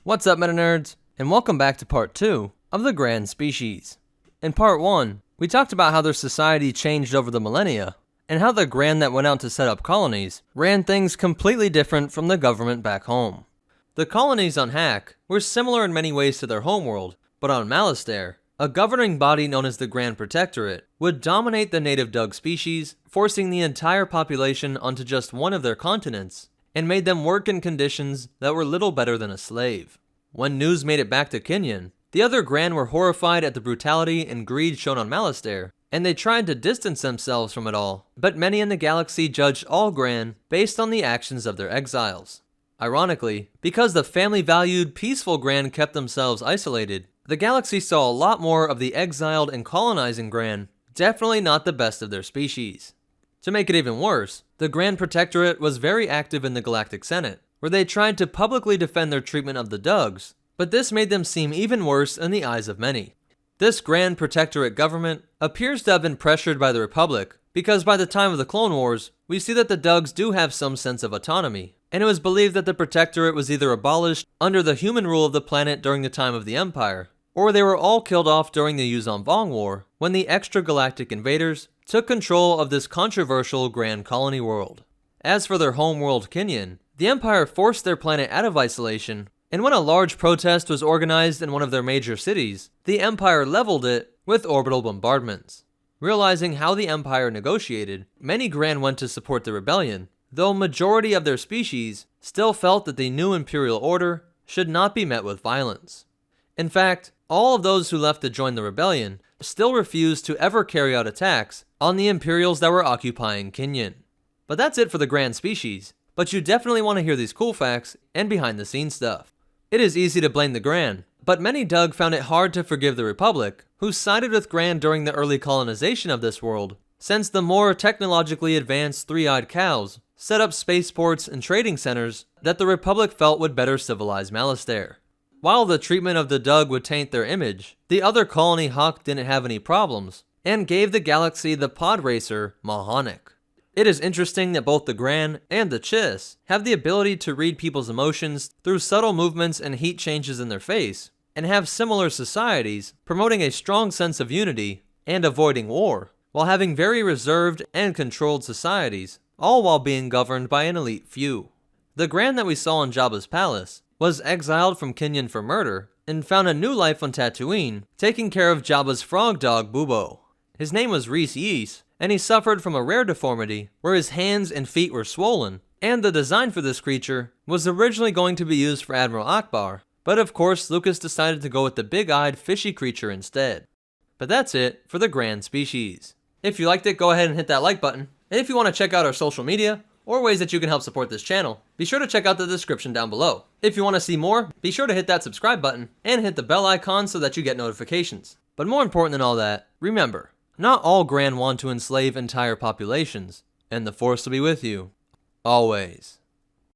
What's up, meta nerds, and welcome back to part 2 of the Gran species. In part 1, we talked about how their society changed over the millennia, and how the Gran that went out to set up colonies ran things completely different from the government back home. The colonies on Hack were similar in many ways to their homeworld, but on Malastare, a governing body known as the Gran Protectorate would dominate the native Dug species, forcing the entire population onto just one of their continents, and made them work in conditions that were little better than a slave. When news made it back to Kenyan, the other Gran were horrified at the brutality and greed shown on Malastare, and they tried to distance themselves from it all, but many in the galaxy judged all Gran based on the actions of their exiles. Ironically, because the family-valued, peaceful Gran kept themselves isolated, the galaxy saw a lot more of the exiled and colonizing Gran, definitely not the best of their species. To make it even worse, the Gran Protectorate was very active in the Galactic Senate, where they tried to publicly defend their treatment of the Dugs, but this made them seem even worse in the eyes of many. This Gran Protectorate government appears to have been pressured by the Republic, because by the time of the Clone Wars, we see that the Dugs do have some sense of autonomy, and it was believed that the Protectorate was either abolished under the human rule of the planet during the time of the Empire, or they were all killed off during the Yuuzhan Vong War, when the extragalactic invaders took control of this controversial Gran colony world. As for their homeworld Kenyan, the Empire forced their planet out of isolation, and when a large protest was organized in one of their major cities, the Empire leveled it with orbital bombardments. Realizing how the Empire negotiated, many Gran went to support the rebellion, though a majority of their species still felt that the new Imperial Order should not be met with violence. In fact, all of those who left to join the rebellion still refused to ever carry out attacks on the Imperials that were occupying Kenyan. But that's it for the Gran species, but you definitely want to hear these cool facts and behind the scenes stuff. It is easy to blame the Gran, but many Dug found it hard to forgive the Republic, who sided with Gran during the early colonization of this world, since the more technologically advanced three-eyed cows set up spaceports and trading centers that the Republic felt would better civilize Malastare. While the treatment of the Dug would taint their image, the other colony Hawk didn't have any problems, and gave the galaxy the Podracer Mahonic. It is interesting that both the Gran and the Chiss have the ability to read people's emotions through subtle movements and heat changes in their face, and have similar societies, promoting a strong sense of unity and avoiding war, while having very reserved and controlled societies, all while being governed by an elite few. The Gran that we saw in Jabba's palace was exiled from Kenyan for murder, and found a new life on Tatooine, taking care of Jabba's frog dog Bubo. His name was Reese Yeast, and he suffered from a rare deformity where his hands and feet were swollen, and the design for this creature was originally going to be used for Admiral Akbar, but of course Lucas decided to go with the big-eyed fishy creature instead. But that's it for the Gran species. If you liked it, go ahead and hit that like button, and if you want to check out our social media, or ways that you can help support this channel, be sure to check out the description down below. If you want to see more, be sure to hit that subscribe button and hit the bell icon so that you get notifications. But more important than all that, remember, not all Gran want to enslave entire populations, and the Force will be with you, always.